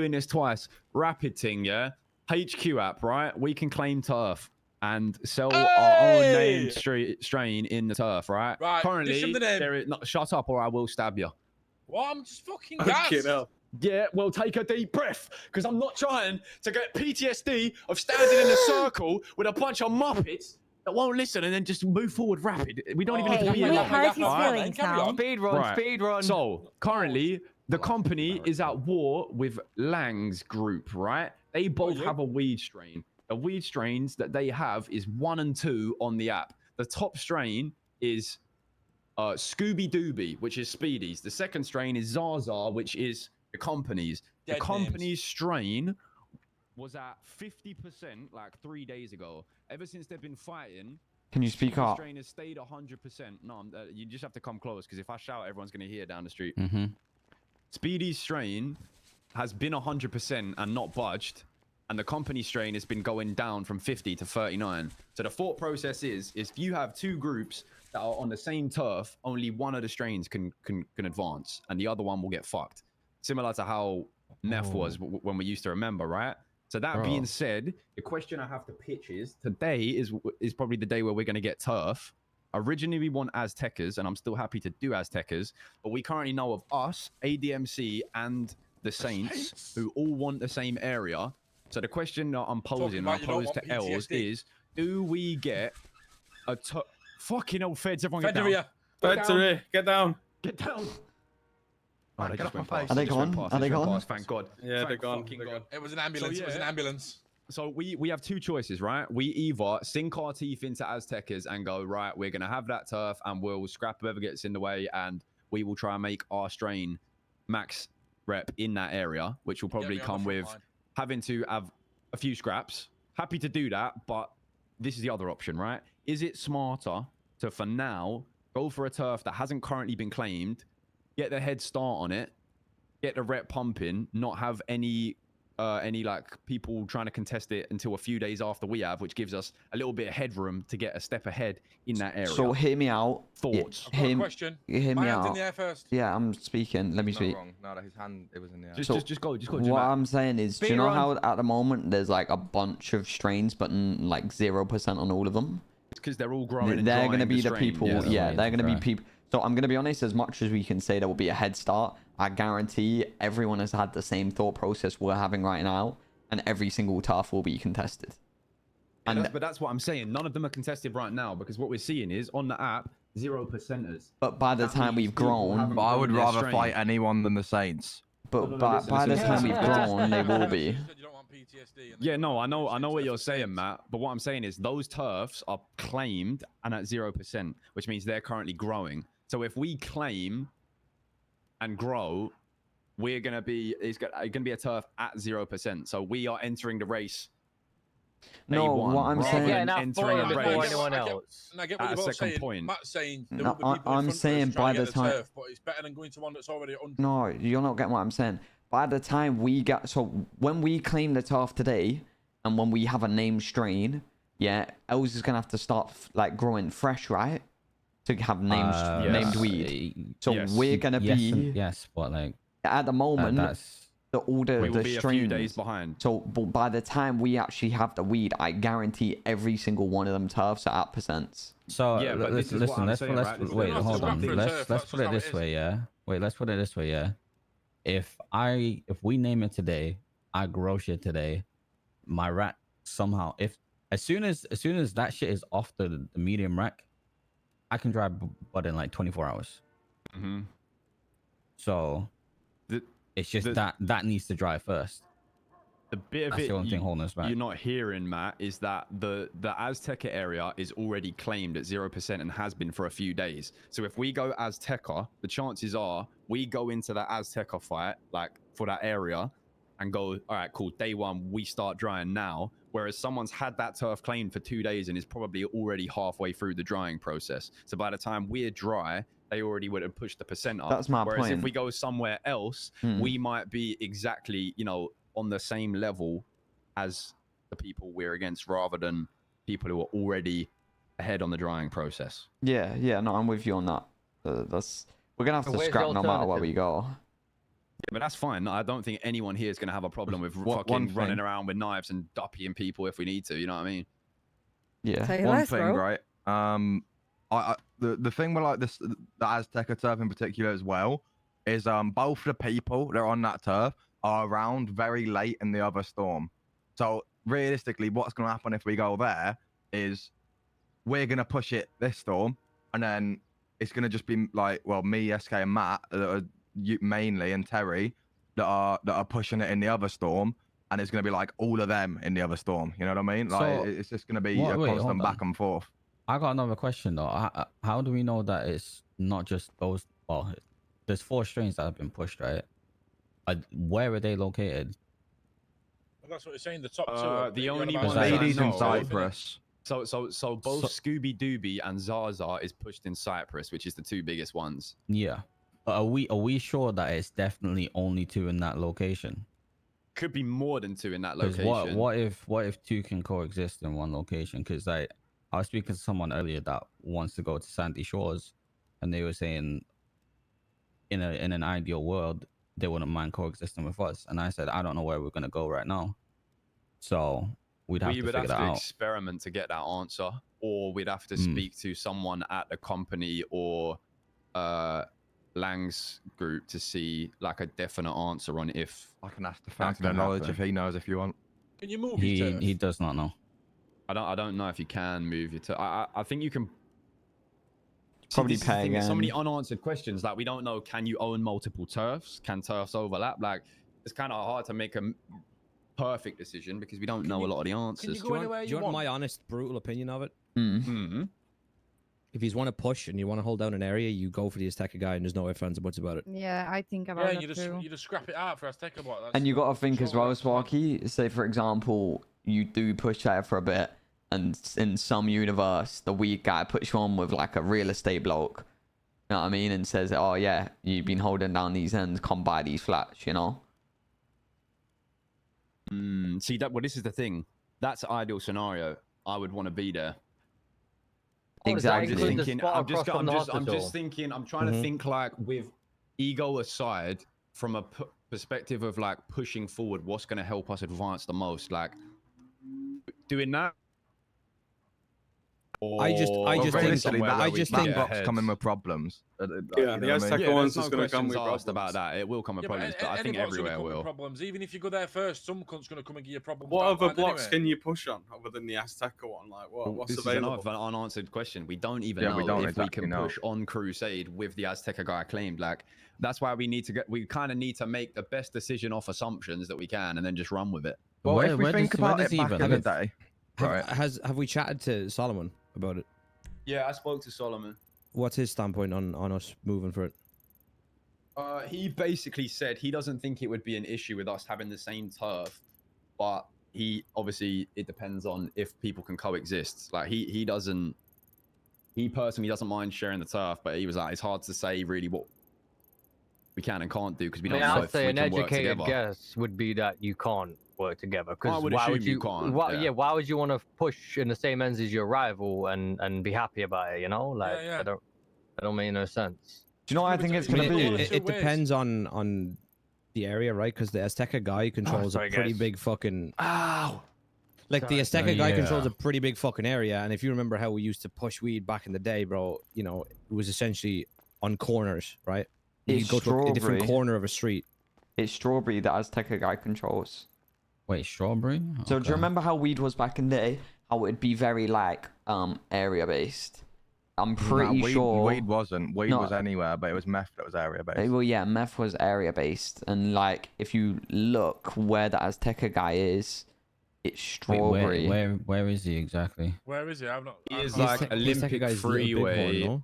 doing this twice. Rapid thing, yeah. HQ app, right? We can claim turf and sell our own named strain in the turf, right? Right. Currently, The name. there is shut up or I will stab you. What? I'm just fucking gassed. Yeah, well, take a deep breath, because I'm not trying to get PTSD of standing in a circle with a bunch of muppets that won't listen and then just move forward rapid. We don't even need to be let me along. hurt his feelings now. Speed run, speed run. So, currently, the company is at war with Lang's group, right? They both have a weed strain. The weed strains that they have is 1 and 2 on the app. The top strain is Scooby Dooby, which is Speedy's. The second strain is Zaza, which is the company's. The company's strain was at 50% like 3 days ago. Ever since they've been fighting, can you speak up? The strain has stayed 100%. No, you just have to come close, because if I shout, everyone's going to hear down the street. Speedy's strain has been 100% and not budged, and the company strain has been going down from 50 to 39. So the thought process is if you have two groups that are on the same turf, only one of the strains can advance, and the other one will get fucked. Similar to how Neff was when we used to remember, right? So that being said, the question I have to pitch is, today is probably the day where we're going to get turf. Originally, we want Aztecas, and I'm still happy to do Aztecas, but we currently know of us, ADMC, and the Saints, who all want the same area. So the question that I'm posing, I pose to Els, is, do we get a fucking old feds? Everyone get down. Feds, get down. Get down. Oh, they just went past. Are they gone? Are they gone? Thank God. Yeah, they're gone. It was an ambulance. It was an ambulance. So we have two choices, right? We either sink our teeth into Aztecas and go, right, we're going to have that turf and we'll scrap whoever gets in the way, and we will try and make our strain max rep in that area, which will probably come with having to have a few scraps. Happy to do that, but this is the other option, right? Is it smarter to, for now, go for a turf that hasn't currently been claimed, get the head start on it, get the rep pumping, not have any like people trying to contest it until a few days after we have, which gives us a little bit of headroom to get a step ahead in that area. So hear me out. Thoughts? I've got a question. Hear me out. In the air first. Yeah, I'm speaking. Let me speak. Wrong. No, his hand, it was in the air. Just go. What I'm saying is, do you know how at the moment there's like a bunch of strains, but like 0% on all of them? It's because they're all growing. They're going to be the people. Yeah, they're going to be people. So I'm going to be honest, as much as we can say there will be a head start, I guarantee everyone has had the same thought process we're having right now, and every single turf will be contested. Yeah, but that's what I'm saying. None of them are contested right now, because what we're seeing is on the app, 0%ers. But by the time we've grown, but I would rather fight anyone than the Saints. But by the time we've grown, they will be. Yeah, no, I know what you're saying, Matt. But what I'm saying is those turfs are claimed and at 0%, which means they're currently growing. So if we claim and grow, we're gonna be gonna be a turf at 0%. So we are entering the race. No, what I'm saying, entering a race anyone else. And I get what you're both saying. Point. Matt's saying no, I'm saying by the time. Turf, but it's better than going to one that's already on. No, you're not getting what I'm saying. By the time we get, so when we claim the turf today, and when we have a named strain, yeah, Els is gonna have to start like growing fresh, right? To have named weed. So we're gonna be but like at the moment the order we will the be strains, a few days behind. So but by the time we actually have the weed, I guarantee every single one of them turfs are at percents. So yeah, but listen, let's wait, hold on. Let's put it this way, yeah. Wait, let's put it this way, yeah. If we name it today, I grow shit today, my rat somehow, if as soon as that shit is off the medium rack, I can dry bud in like 24 hours. So it's just that needs to dry first. The bit of That's the only thing holding us back. You're not hearing, Matt, is that the Azteca area is already claimed at 0% and has been for a few days. So if we go Azteca, the chances are we go into that Azteca fight, like for that area, and go, all right, cool, day one, we start drying now. Whereas someone's had that turf claimed for 2 days and is probably already halfway through the drying process. So by the time we're dry, they already would have pushed the percent up. That's my point. Whereas if we go somewhere else, we might be exactly, on the same level as the people we're against, rather than people who are already ahead on the drying process. Yeah, no, I'm with you on that. We're gonna have to scrap no matter where we go. but that's fine. I don't think anyone here is going to have a problem with One fucking thing. running around with knives and duppying people if we need to. You know what I mean? Yeah. Say One less, thing, bro. right? The thing with like this, the Azteca turf in particular as well, is both the people that are on that turf are around very late in the other storm. So realistically, what's going to happen if we go there is we're going to push it this storm, and then it's going to just be like, well, me, SK, and Matt mainly, and Terry that are pushing it in the other storm, and it's going to be like all of them in the other storm. You know what I mean? Like So, it's just going to be a wait, constant hold back on. and forth. I got another question though. How do we know that it's not just those? Well, there's 4 strains that have been pushed, right? Where are they located? Well, that's what you're saying. The top two. The only ones one I Ladies in know- Cyprus. So both Scooby Dooby and Zaza is pushed in Cyprus, which is the 2 biggest ones. Yeah. But are we sure that it's definitely only 2 in that location? Could be more than 2 in that Because location. what if 2 can coexist in one location? Because I was speaking to someone earlier that wants to go to Sandy Shores, and they were saying in an ideal world they wouldn't mind coexisting with us. And I said I don't know where we're gonna go right now, so we'd have We to would figure have that to out. experiment to get that answer, or we'd have to Mm. speak to someone at the company or Lang's group to see like a definite answer on if I can ask the That fountain can of knowledge happen. if he knows if you want. Can you move your turf? He does not know. I don't know if you can move your I think you can. See, Probably this is the pay thing, there's so many again. unanswered questions. Like we don't know. Can you own multiple turfs? Can turfs overlap? Like it's kind of hard to make a perfect decision because we don't know a lot of the Can answers. you go anywhere Do you you want want? my honest, brutal opinion of it? Mm-hmm. If you want to push and you want to hold down an area, you go for the Azteca guy, and there's no ifs, ands, or buts about it. Yeah, I think about Yeah, that you too. just scrap it out for Azteca block. And you got to think as well, that's fine. Sparky. Say, for example, you do push that for a bit, and in some universe, the weak guy puts you on with like a real estate bloke. You know what I mean? And says, oh, yeah, you've been holding down these ends, come buy these flats, you know? See that? Well, this is the thing. That's an ideal scenario. I would want to be there. Exactly. I'm just thinking. I'm just thinking. thinking. I'm trying to think like with ego aside, from a perspective of like pushing forward, what's going to help us advance the most? Like doing that. I just think that box coming with problems. Yeah, You the know what I mean? Azteca one's there's just no going to come questions with asked about problems. that. It will come with problems, but I think any block's gonna everywhere come with will. Problems. Even if you go there first, some cunt's going to come and give you problems. What down other the line blocks anyway. can you push on other than the Azteca one? Like, what's This available? is another unanswered question. We don't even Yeah, we know don't if we exactly can know. push on Crusade with the Azteca guy claimed. Like that's why we need to get. We kind of need to make the best decision off assumptions that we can, and then just run with it. Well, Where- if we where think does- where about does it he back even in the live? day, right? Have we chatted to Solomon about it? Yeah, I spoke to Solomon. What's his standpoint on us moving for it? He basically said he doesn't think it would be an issue with us having the same turf, but he obviously it depends on if people can coexist. Like he doesn't. He personally doesn't mind sharing the turf, but he was like, it's hard to say really what we can and can't do because we don't know I'd if say we an can work educated together. guess would be that you can't work together. I Because would why assume would you you? can't, Why, yeah. why would you want to push in the same ends as your rival and be happy about it? You know, like yeah. I don't make no sense. Do you know what I think it's going to Maybe be? two It ways. depends on the area, right? Because the Azteca guy controls sorry, a pretty guys. big fucking. Ow! Like the Sorry. Azteca guy Yeah. controls a pretty big fucking area, and if you remember how we used to push weed back in the day, bro, you know it was essentially on corners, right? You It's could go to a different strawberry. corner of a street. It's Strawberry that Azteca guy controls. Wait, strawberry? So do Okay. you remember how weed was back in the day? How it'd be very like area based. I'm pretty weed, sure. weed wasn't. Weed No, was anywhere, but it was meth that was area based. Well, yeah, meth was area based, and like if you look where the Azteca guy is, it's Wait, Strawberry. where is he exactly? Where is he? I've not. He I is can't like remember. Olympic Freeway. no?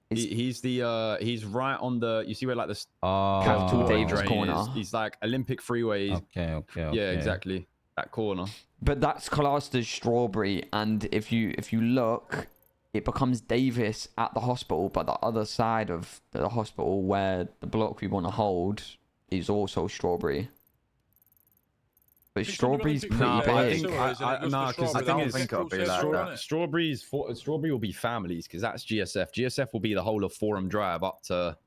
He's he's right on the. You see where like the Oh, Capital Davis drain corner. is? He's like Olympic Freeway. Okay. Yeah, exactly. That corner. But that's classed as Strawberry, and if you look, it becomes Davis at the hospital, but the other side of the hospital where the block we want to hold is also Strawberry. But Think Strawberry's Olympic pretty Nah, Freeway but I big. is think sewer, isn't it? It goes to because I Strawberry. think That's it's it'll be like Crusader, that. isn't it? Strawberry will be families because that's GSF. GSF will be the whole of Forum Drive up to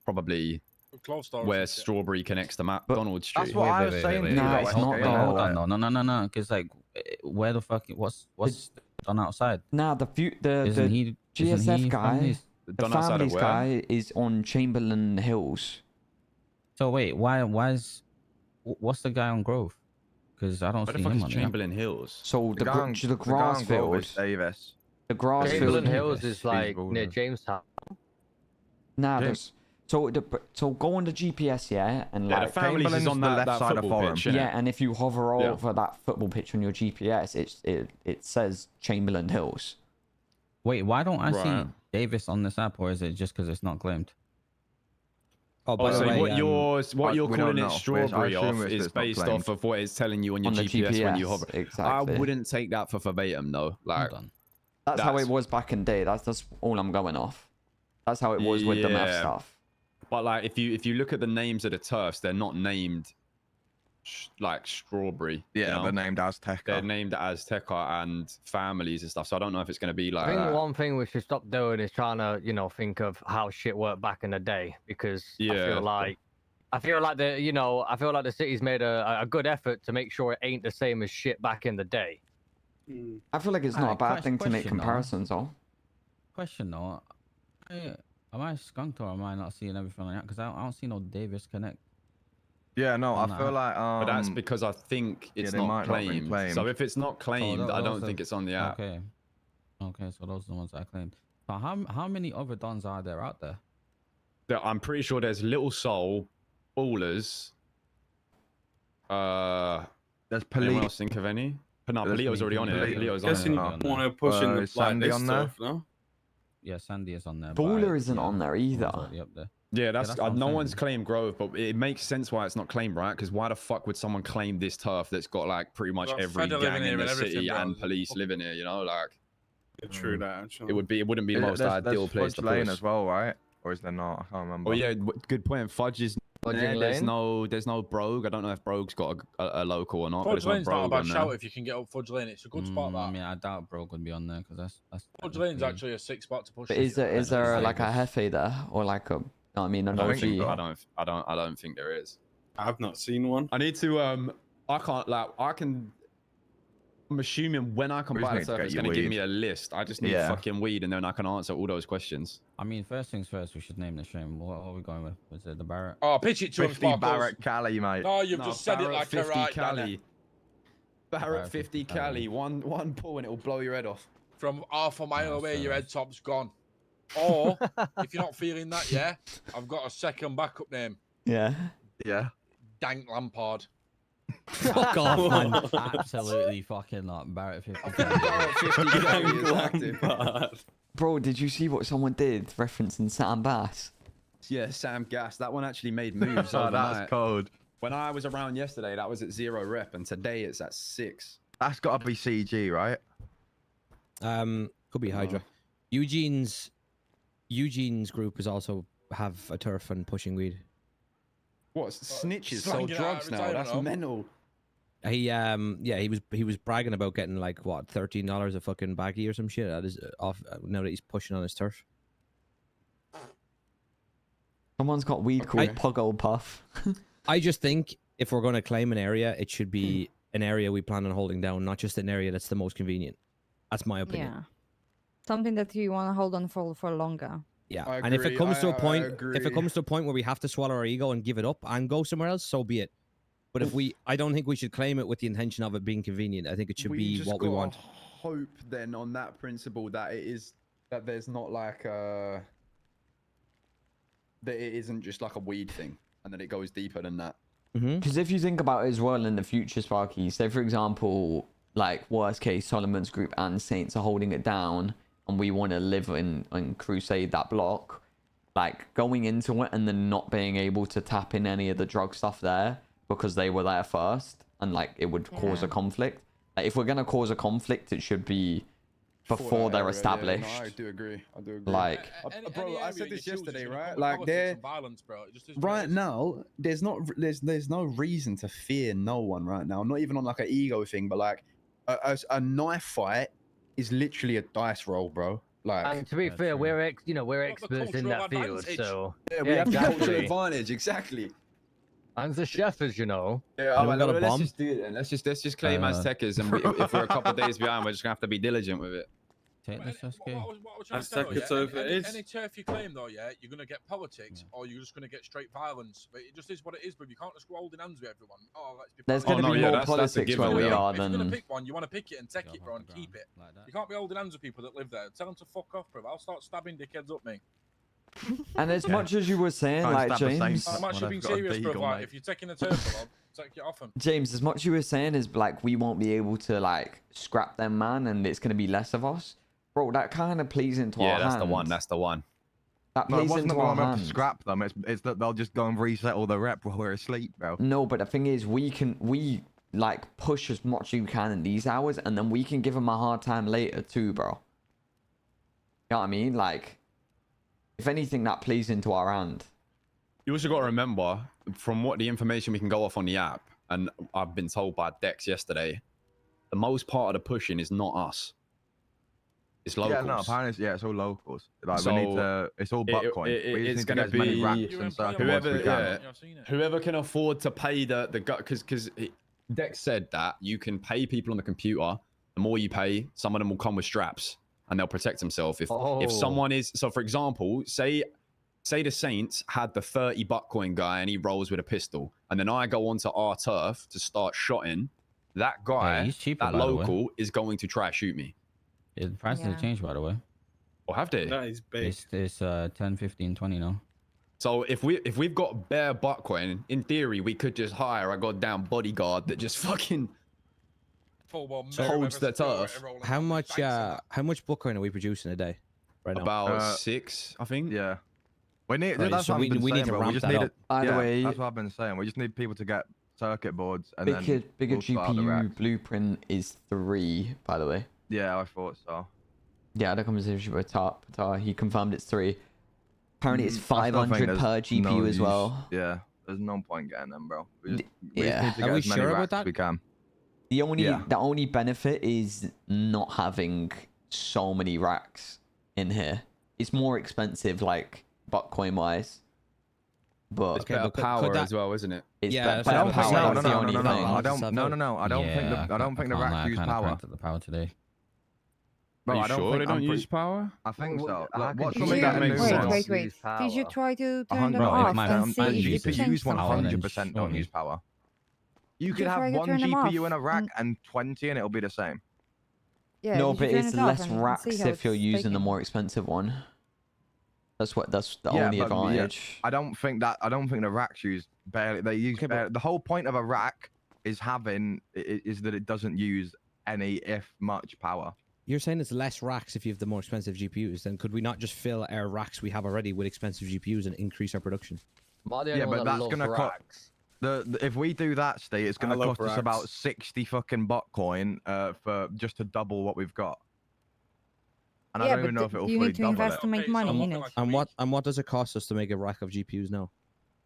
probably Close stores. where Strawberry connects to McDonald Street. That's what I was saying. wait, Nah, wait, it's hold not on, though. hold on, no, because like, where the fuck? What's done outside? Nah, the Isn't he GSF guy, families? the Done outside of families where? guy is on Chamberlain Hills. So wait, why's what's the guy on Grove? Because I don't Where the see fuck him is on there. Chamberlain Hills? So the guy on- grass guy on Grove is field, Davis. the grass Chamberlain field. Hills is like He's near rude. Jamestown. Nah, Jim- there's so go on the GPS, yeah, and Yeah, the like families is Chamberlain's on the that, left that side of football Forum. pitch. yeah, innit? and if you hover Yeah. over that football pitch on your GPS, it says Chamberlain Hills. Wait, why don't I Right. see Davis on this app, or is it just because it's not claimed? Oh, by Oh, the so way, what you're we don't calling know. it Strawberry I off assume is it's not based claimed. off of what it's telling you on your On the GPS, when you GPS, hover. exactly. I wouldn't take that for verbatim though. Like, Hold on. That's how that's- it was back in the day. That's all I'm going off. That's how it was with the meth Yeah. stuff. but like if you look at the names of the turfs, they're not named like Strawberry. Yeah, you know? they're named Azteca. They're named Azteca and families and stuff. So I don't know if it's going to be I like think that. one thing we should stop doing is trying to, think of how shit worked back in the day, because I Yeah. feel like the city's made a good effort to make sure it ain't the same as shit back in the day. I feel like it's not a Alright, bad thing to make question, though. comparisons though. Question though, am I skunked or am I not seeing everything like that? Because I don't see no Davis connect. Yeah, no, I Nah. feel like But that's because I think it's they not might not be claimed. claimed. So if it's not claimed, I those don't are- think it's on the app. Okay, so those are the ones I claimed. But how many other dons are there out there? I'm pretty sure there's Little Soul, Ballers. there's Anyone police. else think of any? But no, There's Polito's already on it. Polito. Polito's on Guessing it. you on want there. to push in the Is Sandy this on there? stuff, no? Yeah, Sandy is on there. but Baller isn't yeah, on there Baller's either. already up there. Yeah, that's that's what I'm no saying. one's claimed Grove, but it makes sense why it's not claimed, right? Because why the fuck would someone claim this turf that's got like pretty much Got every Federer living gang in here the and everything, city bro. and police living here? You know, like Yeah, true that actually. it wouldn't be the most There's ideal place to Fudge Lane push. as well, right? Or is there not? I can't remember. Oh yeah, good point. Fudge is Fudging there. There's Lane? no Brogue. I don't know if Brogue's got a local or not. but Fudge there's no Lane's not a Brogue bad on there. shout if you can get up Fudge Lane. It's a good spot, I that. mean, I doubt Brogue would be on there because that's Fudge Lane's actually a sick spot to push. But if is you- there like a Davis. Hefe there or like a? I mean, an I don't OG. think I don't think there is. I've not seen one. I need to I can't like I can. I'm assuming when I can We just buy the need to turf, get it's you going to give weed. me a list. I just need Yeah. fucking weed, and then I can answer all those questions. I mean, first things first, we should name the stream. What are we going with? Was it the Barrett? Oh, pitch it to him, 50 Sparkles. Barrett Cali, mate. No, you've No, just said it Barrett like a 50 right Cali. Danny. Barrett 50 Cali, one pull and it'll blow your head off. From half a mile No, away, fair your enough. head top's gone. Or, if you're not feeling that, yeah, I've got a second backup name. Yeah. Yeah. Dank Lampard. Fuck off, man. Absolutely fucking not. Barrett 50. Barrett 50 Cali is active. Bro, did you see what someone did referencing Sam Bass? Yeah, Sam Gass. That one actually made moves Oh, overnight. that's cold. When I was around yesterday, that was at 0 rep, and today it's at 6. That's got to be CG, right? Could be Hydra. Eugene's group is also have a turf and pushing weed. What? Snitches slanging sell it out drugs every now. time, That's no? mental. He was bragging about getting like what $13 a fucking baggie or some shit. That is off now that he's pushing on his turf. Someone's got weed called I- Puggo Puff. I just think if we're going to claim an area, it should be an area we plan on holding down, not just an area that's the most convenient. That's my opinion. Yeah. Something that you want to hold on for longer. Yeah. I And if it agree, comes to a I point, if agree. it comes to a point where we have to swallow our ego and give it up and go somewhere else, so be it. But if I don't think we should claim it with the intention of it being convenient. I think it should be just what we gotta want. Hope then on that principle that it is that there's not like that it isn't just like a weed thing and that it goes deeper than that. Because if you think about it as well in the future, Sparky, say for example, like worst case, Solomon's group and Saints are holding it down, and we want to live in crusade that block, like going into it and then not being able to tap in any of the drug stuff there because they were there first, and like it would cause a Yeah. conflict. Like, if we're gonna cause a conflict, it should be before that they're area, established. Yeah, no, I do agree. I do agree. Like, Bro, I said this yesterday, right? Like Like, they're- violence, bro. It just is what it Right is. now, there's no reason to fear no one right now. Not even on like an ego thing, but like a knife fight is literally a dice roll, bro. Like, And to be Yeah, fair, true. we're the experts in cultural that field, advantage. so yeah, we yeah, have the cultural exactly. advantage, exactly. And the chef, as you know. Yeah, Anyone got a let's bomb? just do it then. Let's just claim as techers, and if we're a couple of days behind, we're just gonna have to be diligent with it. Take the Sasuke. What I was trying That's to say, though, second turf it is. any turf you claim, though, yeah, you're going to get politics, or you're just going to get straight violence. But it just is what it is, but you can't just go holding hands with everyone. Oh, let's be There's politics. going to be no, yeah, more that's a politics given, where we yeah. are If you're going than. to pick one, you want to pick it and take Drop it, bro, off and the keep ground it. like that. You can't be holding hands with people that live there. Tell them to fuck off, bro. I'll start stabbing dickheads up, me. And as much as you were saying, Can't like stab the James, Saints. I'm actually Well, being they've got a serious, bro. deagle, Like, mate. if you're taking a turf, I'll take it off them. James, as much you were saying is like we won't be able to like scrap them, man, and it's going to be less of us, bro. That kind of plays into our Yeah, that's hands. the one. That's the one. That No, it plays wasn't into that we're our about to hands. scrap them. It's that they'll just go and resettle the rep while we're asleep, bro. No, but the thing is, we like push as much as you can in these hours, and then we can give them a hard time later too, bro. You know what I mean? Like, if anything, that plays into our hand. You also got to remember, from what the information we can go off on the app, and I've been told by Dex yesterday, the most part of the pushing is not us. It's locals. Yeah, no, apparently, it's all locals. Like, So, we need to, it's all Buckcoin. We it's just need to gonna get as many be racks and circuit boards whoever, we can. yeah, whoever can afford to pay the gut, because Dex said that you can pay people on the computer. The more you pay, some of them will come with straps and they'll protect themselves. If someone is, so for example, say the Saints had the 30 Buckcoin guy and he rolls with a pistol, and then I go onto our turf to start shotting, that guy, he's cheaper, that by the way. local, is going to try to shoot me. Yeah, the prices have Yeah. changed, by the way. Or have they? That is big. It's 10, 15, 20 now. So if we've got bare Buckcoin, in theory, we could just hire a goddamn bodyguard that just fucking holds the turf. How much Bitcoin are we producing a day right now? About 6, I think. Yeah. We need, Right, that's so what we I've been need saying, to bro. We ramp just that need up. it. By the Yeah, way, that's what I've been saying. We just need people to get circuit boards and bigger then we'll start the GPU racks. blueprint is 3, by the way. Yeah, I thought so. Yeah, I had a conversation with Tar. He confirmed it's 3. Apparently, it's I still think 500 there's per GPU no as use- well. Yeah, there's no point getting them, bro. We just Yeah. need to Are get we as many sure about racks as that? we can. The only benefit is not having so many racks in here. It's more expensive, like Bitcoin wise, but It's Okay, better but could power that- as well, isn't it? it's Yeah, better that's I what don't I'm think saying. power. No, That's no, the no, only no, no, thing. no, I don't think the I racks use power. connected the power today. Bro, Are you I don't sure think they don't I'm use power? I think so. Well, Like, what's Did something you- that makes new sense. one? Wait. Use Did you power. try to turn 100. them Bro, if off my- and my see if you GPUs changed something? 100% don't Show me. use power. You Did could you have try to one turn them GPU off in a rack and- and 20 and it'll be the same. Yeah, No, did but you turn it's it off less and see racks how if you're it's using the taking? more expensive one. That's the Yeah, only but, yeah, advantage. I don't think the racks use barely. They use Okay, but- barely. The whole point of a rack is that it doesn't use any, if much, power. You're saying it's less racks if you have the more expensive GPUs. Then could we not just fill our racks we have already with expensive GPUs and increase our production? Am I the Yeah, only one but that that's loves gonna co- racks? If we do that, Steve, it's going I to love cost us racks. about 60 fucking Bitcoin for just to double what we've got. And I Yeah, don't even but know if it'll you fully need to double invest it. to make Okay, so money I'm in looking it. like- And what does it cost us to make a rack of GPUs now?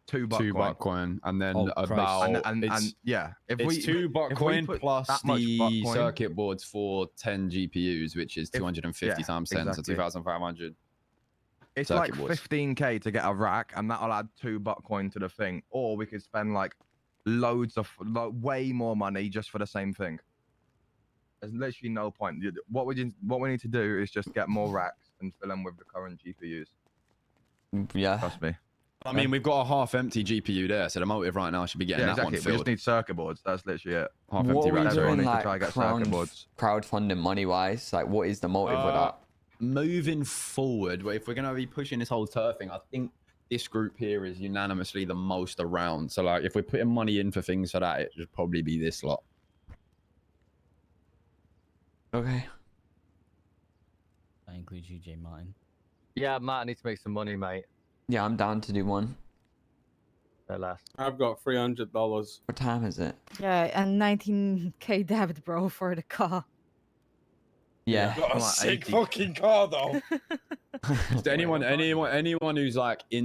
2 2 Bitcoin. Bitcoin, and then Oh, Christ. about And it's, yeah, if it's we 2 if we Bitcoin put plus that much the Bitcoin- circuit boards for 10 GPUs, which is 250 yeah, times 10, so exactly. 2,500. It's circuit like boards. 15k to get a rack, and that'll add 2 Bitcoin to the thing. Or we could spend like loads of way more money just for the same thing. There's literally no point. What we need to do is just get more racks and fill them with the current GPUs. Yeah. Trust me. I mean, we've got a half-empty GPU there, so the motive right now should be getting Yeah, that exactly. one We filled. just need circuit boards. That's literally it. Half-empty What are we racks. Everyone doing, needs to like try and get circuit boards. crowdfunding money wise? Like, what is the motive with that? Moving forward, if we're going to be pushing this whole turf thing, I think this group here is unanimously the most around. So, like, if we're putting money in for things for that, it should probably be this lot. Okay. That includes you, J Martin. Yeah, Matt, I need to make some money, mate. Yeah, I'm down to do one. At last. I've got $300. What time is it? Yeah, and 19k debt, bro, for the car. Yeah. Got a Like sick 80. fucking car though. Anyone who's like in the